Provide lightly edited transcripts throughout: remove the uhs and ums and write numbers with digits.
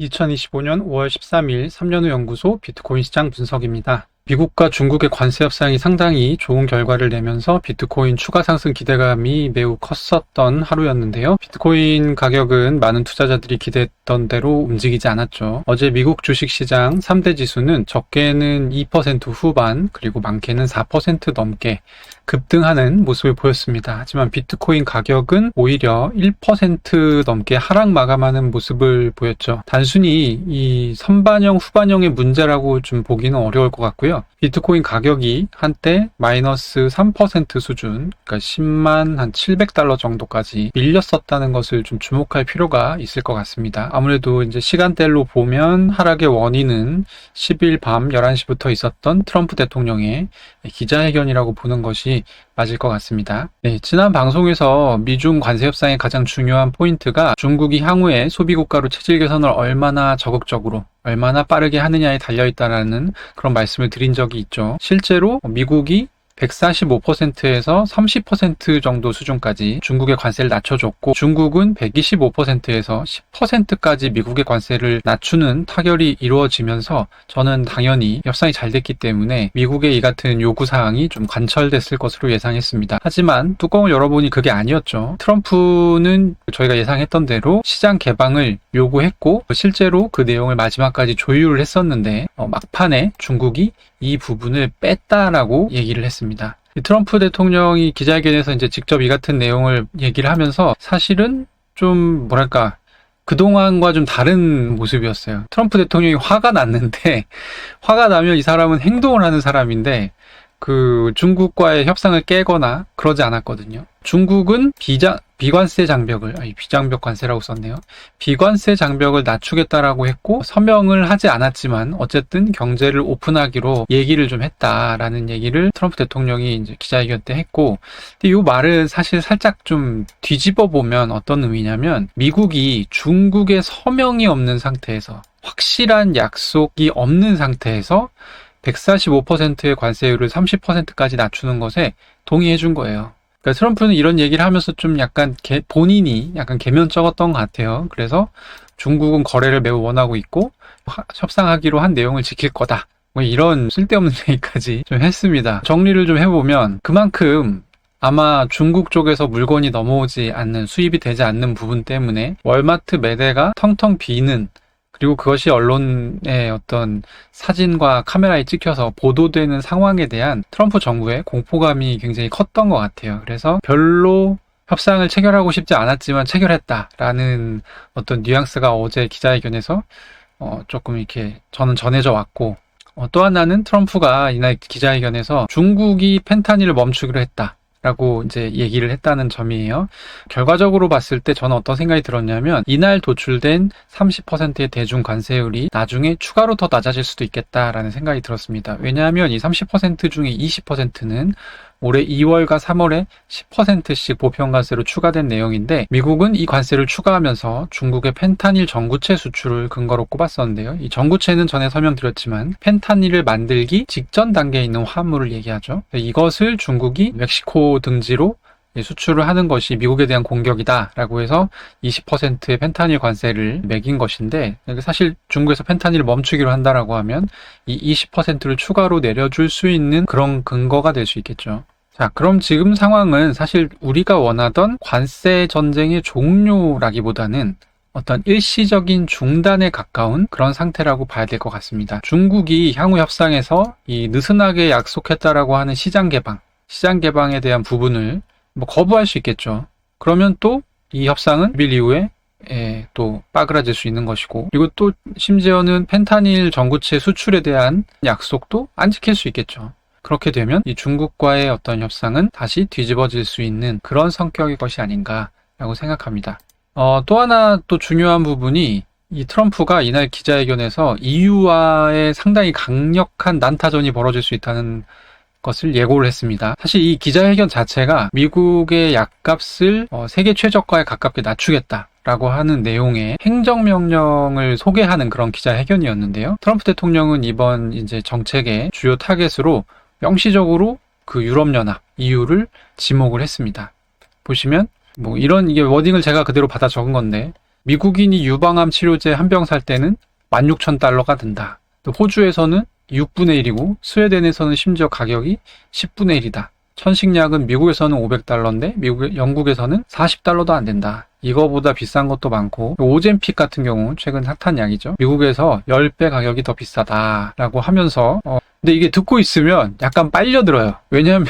2025년 5월 13일 3년후 연구소 비트코인 시장 분석입니다. 미국과 중국의 관세 협상이 상당히 좋은 결과를 내면서 비트코인 추가 상승 기대감이 매우 컸었던 하루였는데요. 비트코인 가격은 많은 투자자들이 기대했던 대로 움직이지 않았죠. 어제 미국 주식시장 3대 지수는 적게는 2% 후반, 그리고 많게는 4% 넘게 급등하는 모습을 보였습니다. 하지만 비트코인 가격은 오히려 1% 넘게 하락 마감하는 모습을 보였죠. 단순히 이 선반영, 후반영의 문제라고 좀 보기는 어려울 것 같고요. 비트코인 가격이 한때 마이너스 3% 수준, 그러니까 10만 한 700달러 정도까지 밀렸었다는 것을 좀 주목할 필요가 있을 것 같습니다. 아무래도 이제 시간대로 보면 하락의 원인은 10일 밤 11시부터 있었던 트럼프 대통령의 기자회견이라고 보는 것이 맞을 것 같습니다. 네, 지난 방송에서 미중 관세 협상의 가장 중요한 포인트가 중국이 향후에 소비국가로 체질 개선을 얼마나 적극적으로 얼마나 빠르게 하느냐에 달려있다라는 그런 말씀을 드린 적이 있죠. 실제로 미국이 145%에서 30% 정도 수준까지 중국의 관세를 낮춰줬고, 중국은 125%에서 10%까지 미국의 관세를 낮추는 타결이 이루어지면서 저는 당연히 협상이 잘 됐기 때문에 미국의 이 같은 요구사항이 좀 관철됐을 것으로 예상했습니다. 하지만 뚜껑을 열어보니 그게 아니었죠. 트럼프는 저희가 예상했던 대로 시장 개방을 요구했고, 실제로 그 내용을 마지막까지 조율을 했었는데 막판에 중국이 이 부분을 뺐다라고 얘기를 했습니다. 트럼프 대통령이 기자회견에서 이제 직접 이 같은 내용을 얘기를 하면서 사실은 좀 뭐랄까 그동안과 좀 다른 모습이었어요. 트럼프 대통령이 화가 났는데 화가 나면 이 사람은 행동을 하는 사람인데 그 중국과의 협상을 깨거나 그러지 않았거든요. 중국은 비관세 장벽을, 비장벽 관세라고 썼네요. 비관세 장벽을 낮추겠다라고 했고 서명을 하지 않았지만 어쨌든 경제를 오픈하기로 얘기를 좀 했다라는 얘기를 트럼프 대통령이 이제 기자회견 때 했고, 근데 이 말은 사실 살짝 좀 뒤집어 보면 어떤 의미냐면 미국이 중국의 서명이 없는 상태에서 확실한 약속이 없는 상태에서 145%의 관세율을 30%까지 낮추는 것에 동의해 준 거예요. 그러니까 트럼프는 이런 얘기를 하면서 좀 약간 본인이 약간 개면쩍었던 것 같아요. 그래서 중국은 거래를 매우 원하고 있고 협상하기로 한 내용을 지킬 거다. 뭐 이런 쓸데없는 얘기까지 좀 했습니다. 정리를 좀 해보면 그만큼 아마 중국 쪽에서 물건이 넘어오지 않는, 수입이 되지 않는 부분 때문에 월마트 매대가 텅텅 비는, 그리고 그것이 언론의 어떤 사진과 카메라에 찍혀서 보도되는 상황에 대한 트럼프 정부의 공포감이 굉장히 컸던 것 같아요. 그래서 별로 협상을 체결하고 싶지 않았지만 체결했다라는 어떤 뉘앙스가 어제 기자회견에서 조금 이렇게 저는 전해져 왔고, 또 하나는 트럼프가 이날 기자회견에서 중국이 펜타닐을 멈추기로 했다 라고 이제 얘기를 했다는 점이에요. 결과적으로 봤을 때 저는 어떤 생각이 들었냐면 이날 도출된 30%의 대중 관세율이 나중에 추가로 더 낮아질 수도 있겠다라는 생각이 들었습니다. 왜냐하면 이 30% 중에 20%는 올해 2월과 3월에 10%씩 보편 관세로 추가된 내용인데, 미국은 이 관세를 추가하면서 중국의 펜타닐 전구체 수출을 근거로 꼽았었는데요. 이 전구체는 전에 설명드렸지만 펜타닐을 만들기 직전 단계에 있는 화합물을 얘기하죠. 이것을 중국이 멕시코 등지로 수출을 하는 것이 미국에 대한 공격이다 라고 해서 20%의 펜타닐 관세를 매긴 것인데, 사실 중국에서 펜타닐을 멈추기로 한다라고 하면 이 20%를 추가로 내려줄 수 있는 그런 근거가 될 수 있겠죠. 자, 그럼 지금 상황은 사실 우리가 원하던 관세 전쟁의 종료라기보다는 어떤 일시적인 중단에 가까운 그런 상태라고 봐야 될 것 같습니다. 중국이 향후 협상에서 이 느슨하게 약속했다라고 하는 시장 개방에 대한 부분을 거부할 수 있겠죠. 그러면 또 이 협상은 6일 이후에 또 빠그라질 수 있는 것이고, 그리고 또 심지어는 펜타닐 전구체 수출에 대한 약속도 안 지킬 수 있겠죠. 그렇게 되면 이 중국과의 어떤 협상은 다시 뒤집어질 수 있는 그런 성격의 것이 아닌가라고 생각합니다. 또 하나 또 중요한 부분이 이 트럼프가 이날 기자회견에서 EU와의 상당히 강력한 난타전이 벌어질 수 있다는 것을 예고를 했습니다. 사실 이 기자회견 자체가 미국의 약값을 세계 최저가에 가깝게 낮추겠다라고 하는 내용의 행정명령을 소개하는 그런 기자회견이었는데요. 트럼프 대통령은 이번 이제 정책의 주요 타겟으로 명시적으로 그 유럽연합, EU를 지목을 했습니다. 보시면 이게 워딩을 제가 그대로 받아 적은 건데, 미국인이 유방암 치료제 한 병 살 때는 16,000달러가 든다. 또 호주에서는 6분의 1이고 스웨덴에서는 심지어 가격이 10분의 1이다. 천식약은 미국에서는 500달러인데 영국에서는 40달러도 안 된다. 이거보다 비싼 것도 많고 오젬픽 같은 경우 최근 핫한 약이죠. 미국에서 10배 가격이 더 비싸다라고 하면서 근데 이게 듣고 있으면 약간 빨려들어요. 왜냐하면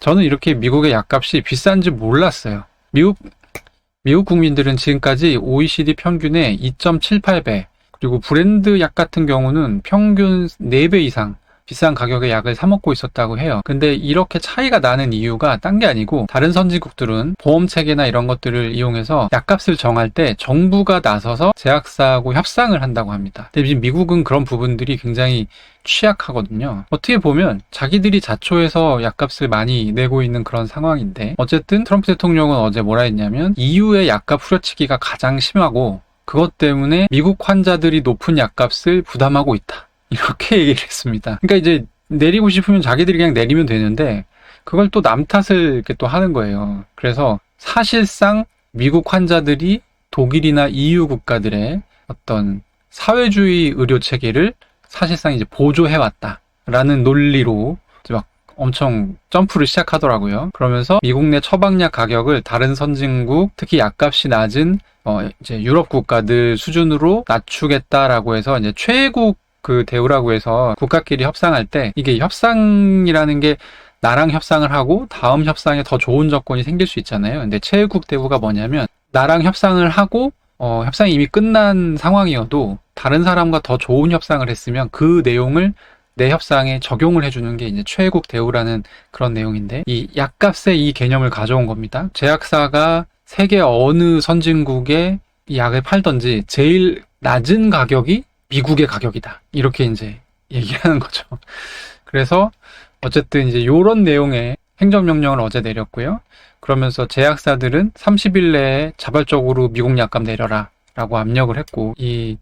저는 이렇게 미국의 약값이 비싼지 몰랐어요. 미국 국민들은 지금까지 OECD 평균의 2.78배, 그리고 브랜드 약 같은 경우는 평균 4배 이상 비싼 가격의 약을 사 먹고 있었다고 해요. 근데 이렇게 차이가 나는 이유가 딴 게 아니고 다른 선진국들은 보험 체계나 이런 것들을 이용해서 약값을 정할 때 정부가 나서서 제약사하고 협상을 한다고 합니다. 근데 지금 미국은 그런 부분들이 굉장히 취약하거든요. 어떻게 보면 자기들이 자초해서 약값을 많이 내고 있는 그런 상황인데, 어쨌든 트럼프 대통령은 어제 뭐라 했냐면 EU의 약값 후려치기가 가장 심하고 그것 때문에 미국 환자들이 높은 약값을 부담하고 있다, 이렇게 얘기를 했습니다. 그러니까 이제 내리고 싶으면 자기들이 그냥 내리면 되는데 그걸 또 남 탓을 이렇게 또 하는 거예요. 그래서 사실상 미국 환자들이 독일이나 EU 국가들의 어떤 사회주의 의료 체계를 사실상 이제 보조해왔다라는 논리로 이제 막 엄청 점프를 시작하더라고요. 그러면서 미국 내 처방약 가격을 다른 선진국, 특히 약값이 낮은 이제 유럽 국가들 수준으로 낮추겠다라고 해서 이제 최애국 그 대우라고 해서 국가끼리 협상할 때, 이게 협상이라는 게 나랑 협상을 하고 다음 협상에 더 좋은 조건이 생길 수 있잖아요. 근데 최애국 대우가 뭐냐면 나랑 협상을 하고 협상이 이미 끝난 상황이어도 다른 사람과 더 좋은 협상을 했으면 그 내용을 내 협상에 적용을 해주는 게 이제 최애국 대우라는 그런 내용인데, 이 약값의 이 개념을 가져온 겁니다. 제약사가 세계 어느 선진국에 이 약을 팔던지 제일 낮은 가격이 미국의 가격이다, 이렇게 이제 얘기하는 거죠. 그래서 어쨌든 이제 요런 내용의 행정명령을 어제 내렸고요. 그러면서 제약사들은 30일 내에 자발적으로 미국 약값 내려라 라고 압력을 했고, 이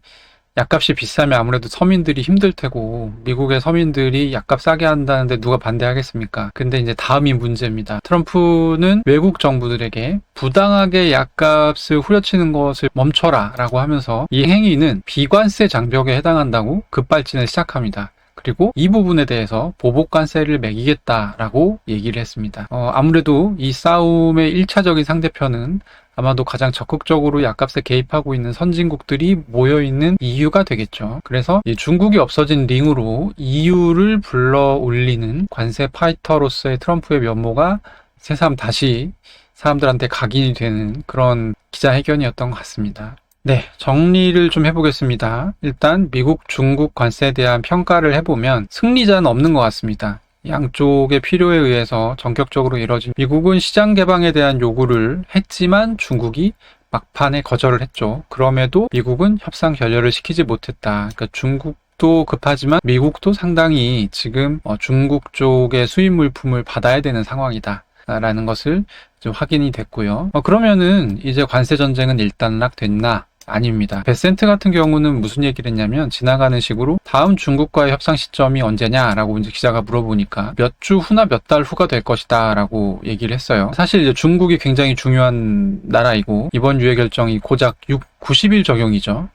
약값이 비싸면 아무래도 서민들이 힘들 테고 미국의 서민들이 약값 싸게 한다는데 누가 반대하겠습니까? 근데 이제 다음이 문제입니다. 트럼프는 외국 정부들에게 부당하게 약값을 후려치는 것을 멈춰라 라고 하면서 이 행위는 비관세 장벽에 해당한다고 급발진을 시작합니다. 그리고 이 부분에 대해서 보복관세를 매기겠다라고 얘기를 했습니다. 아무래도 이 싸움의 1차적인 상대편은 아마도 가장 적극적으로 약값에 개입하고 있는 선진국들이 모여있는 EU가 되겠죠. 그래서 이 중국이 없어진 링으로 EU를 불러 올리는 관세 파이터로서의 트럼프의 면모가 새삼 다시 사람들한테 각인이 되는 그런 기자회견이었던 것 같습니다. 네, 정리를 좀 해보겠습니다. 일단 미국, 중국 관세에 대한 평가를 해보면 승리자는 없는 것 같습니다. 양쪽의 필요에 의해서 전격적으로 이뤄진, 미국은 시장 개방에 대한 요구를 했지만 중국이 막판에 거절을 했죠. 그럼에도 미국은 협상 결렬을 시키지 못했다. 그러니까 중국도 급하지만 미국도 상당히 지금 중국 쪽의 수입 물품을 받아야 되는 상황이다 라는 것을 좀 확인이 됐고요. 그러면은 이제 관세 전쟁은 일단락됐나? 아닙니다. 베센트 같은 경우는 무슨 얘기를 했냐면 지나가는 식으로 다음 중국과의 협상 시점이 언제냐라고 이제 기자가 물어보니까 몇 주 후나 몇 달 후가 될 것이다 라고 얘기를 했어요. 사실 이제 중국이 굉장히 중요한 나라이고 이번 유예 결정이 고작 90일 적용이죠.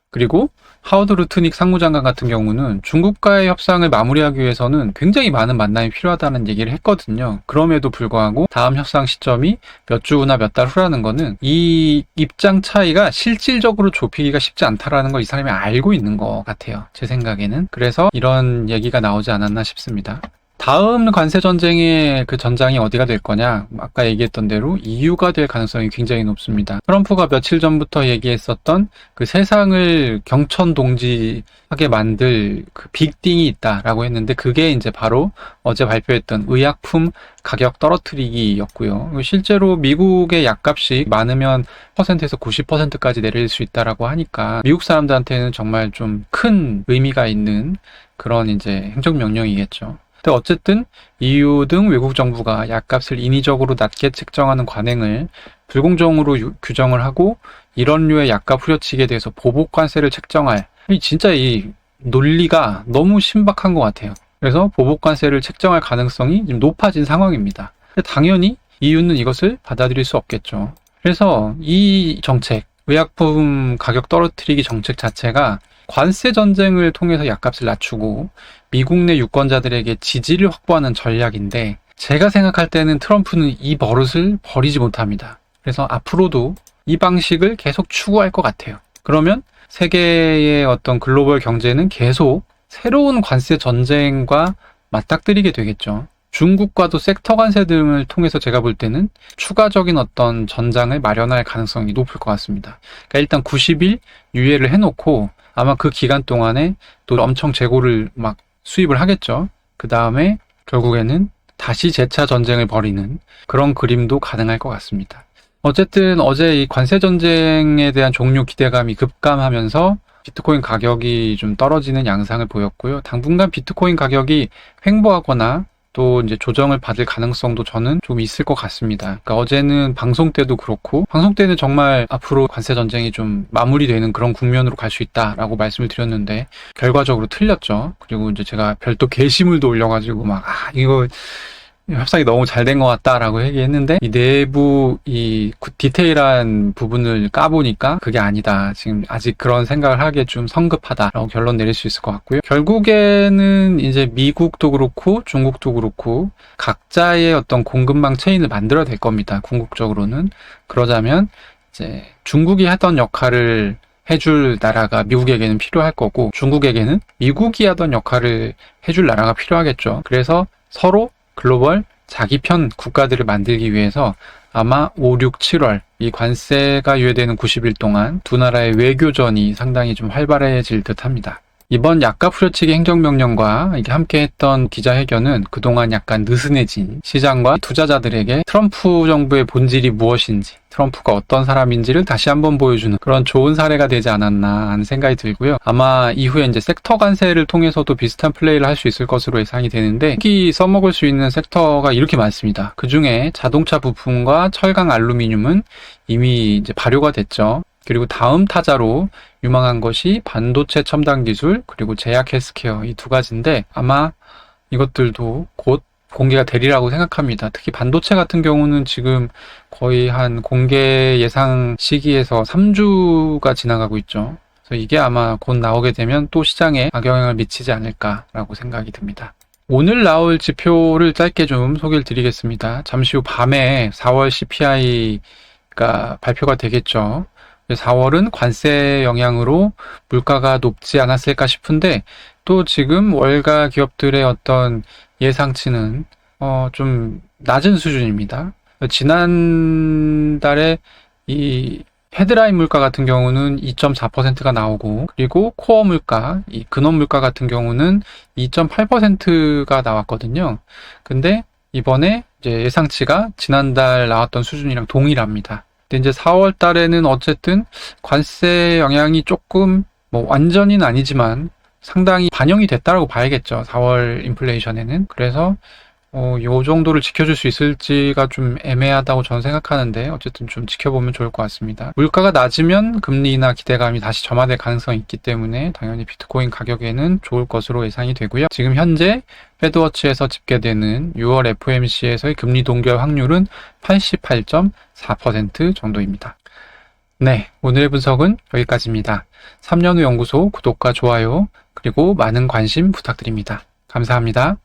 그리고 하워드 루트닉 상무장관 같은 경우는 중국과의 협상을 마무리하기 위해서는 굉장히 많은 만남이 필요하다는 얘기를 했거든요. 그럼에도 불구하고 다음 협상 시점이 몇 주 후나 몇 달 후라는 거는 이 입장 차이가 실질적으로 좁히기가 쉽지 않다라는 걸 이 사람이 알고 있는 것 같아요. 제 생각에는. 그래서 이런 얘기가 나오지 않았나 싶습니다. 다음 관세 전쟁의 그 전장이 어디가 될 거냐? 아까 얘기했던 대로 EU가 될 가능성이 굉장히 높습니다. 트럼프가 며칠 전부터 얘기했었던 그 세상을 경천동지하게 만들 그 빅띵이 있다라고 했는데 그게 이제 바로 어제 발표했던 의약품 가격 떨어뜨리기였고요. 실제로 미국의 약값이 많으면 10%에서 90%까지 내릴 수 있다라고 하니까 미국 사람들한테는 정말 좀 큰 의미가 있는 그런 이제 행정명령이겠죠. 근데 어쨌든 EU 등 외국 정부가 약값을 인위적으로 낮게 책정하는 관행을 불공정으로 규정을 하고 이런 류의 약값 후려치기에 대해서 보복관세를 책정할, 진짜 이 논리가 너무 신박한 것 같아요. 그래서 보복관세를 책정할 가능성이 좀 높아진 상황입니다. 당연히 EU는 이것을 받아들일 수 없겠죠. 그래서 이 정책, 의약품 가격 떨어뜨리기 정책 자체가 관세 전쟁을 통해서 약값을 낮추고 미국 내 유권자들에게 지지를 확보하는 전략인데, 제가 생각할 때는 트럼프는 이 버릇을 버리지 못합니다. 그래서 앞으로도 이 방식을 계속 추구할 것 같아요. 그러면 세계의 어떤 글로벌 경제는 계속 새로운 관세 전쟁과 맞닥뜨리게 되겠죠. 중국과도 섹터 관세 등을 통해서 제가 볼 때는 추가적인 어떤 전장을 마련할 가능성이 높을 것 같습니다. 그러니까 일단 90일 유예를 해놓고 아마 그 기간 동안에 또 엄청 재고를 막 수입을 하겠죠. 그 다음에 결국에는 다시 재차 전쟁을 벌이는 그런 그림도 가능할 것 같습니다. 어쨌든 어제 이 관세 전쟁에 대한 종료 기대감이 급감하면서 비트코인 가격이 좀 떨어지는 양상을 보였고요. 당분간 비트코인 가격이 횡보하거나 또 이제 조정을 받을 가능성도 저는 좀 있을 것 같습니다. 그러니까 어제는 방송 때도 그렇고, 방송 때는 정말 앞으로 관세 전쟁이 좀 마무리되는 그런 국면으로 갈 수 있다라고 말씀을 드렸는데 결과적으로 틀렸죠. 그리고 이제 제가 별도 게시물도 올려가지고 막 이거 협상이 너무 잘 된 것 같다라고 얘기했는데, 이 내부 이 디테일한 부분을 까보니까 그게 아니다. 지금 아직 그런 생각을 하기에 좀 성급하다라고 결론 내릴 수 있을 것 같고요. 결국에는 이제 미국도 그렇고 중국도 그렇고 각자의 어떤 공급망 체인을 만들어야 될 겁니다. 궁극적으로는. 그러자면 이제 중국이 하던 역할을 해줄 나라가 미국에게는 필요할 거고, 중국에게는 미국이 하던 역할을 해줄 나라가 필요하겠죠. 그래서 서로 글로벌 자기 편 국가들을 만들기 위해서 아마 5, 6, 7월 이 관세가 유예되는 90일 동안 두 나라의 외교전이 상당히 좀 활발해질 듯 합니다. 이번 약값 후려치기 행정명령과 이게 함께했던 기자회견은 그동안 약간 느슨해진 시장과 투자자들에게 트럼프 정부의 본질이 무엇인지, 트럼프가 어떤 사람인지를 다시 한번 보여주는 그런 좋은 사례가 되지 않았나 하는 생각이 들고요. 아마 이후에 이제 섹터 관세를 통해서도 비슷한 플레이를 할 수 있을 것으로 예상이 되는데, 특히 써먹을 수 있는 섹터가 이렇게 많습니다. 그 중에 자동차 부품과 철강 알루미늄은 이미 이제 발효가 됐죠. 그리고 다음 타자로 유망한 것이 반도체 첨단 기술, 그리고 제약 헬스케어, 이 두 가지인데 아마 이것들도 곧 공개가 되리라고 생각합니다. 특히 반도체 같은 경우는 지금 거의 한 공개 예상 시기에서 3주가 지나가고 있죠. 그래서 이게 아마 곧 나오게 되면 또 시장에 악영향을 미치지 않을까라고 생각이 듭니다. 오늘 나올 지표를 짧게 좀 소개를 드리겠습니다. 잠시 후 밤에 4월 CPI가 발표가 되겠죠. 4월은 관세 영향으로 물가가 높지 않았을까 싶은데, 또 지금 월가 기업들의 어떤 예상치는 좀 낮은 수준입니다. 지난달에 이 헤드라인 물가 같은 경우는 2.4%가 나오고, 그리고 코어 물가, 이 근원 물가 같은 경우는 2.8%가 나왔거든요. 근데 이번에 이제 예상치가 지난달 나왔던 수준이랑 동일합니다. 근데 이제 4월 달에는 어쨌든 관세 영향이 조금 완전히는 아니지만 상당히 반영이 됐다라고 봐야겠죠. 4월 인플레이션에는. 그래서 요 정도를 지켜줄 수 있을지가 좀 애매하다고 저는 생각하는데, 어쨌든 좀 지켜보면 좋을 것 같습니다. 물가가 낮으면 금리 인하 기대감이 다시 점화될 가능성이 있기 때문에 당연히 비트코인 가격에는 좋을 것으로 예상이 되고요. 지금 현재 패드워치에서 집계되는 6월 FOMC에서의 금리 동결 확률은 88.4% 정도입니다. 네, 오늘의 분석은 여기까지입니다. 3년 후 연구소 구독과 좋아요, 그리고 많은 관심 부탁드립니다. 감사합니다.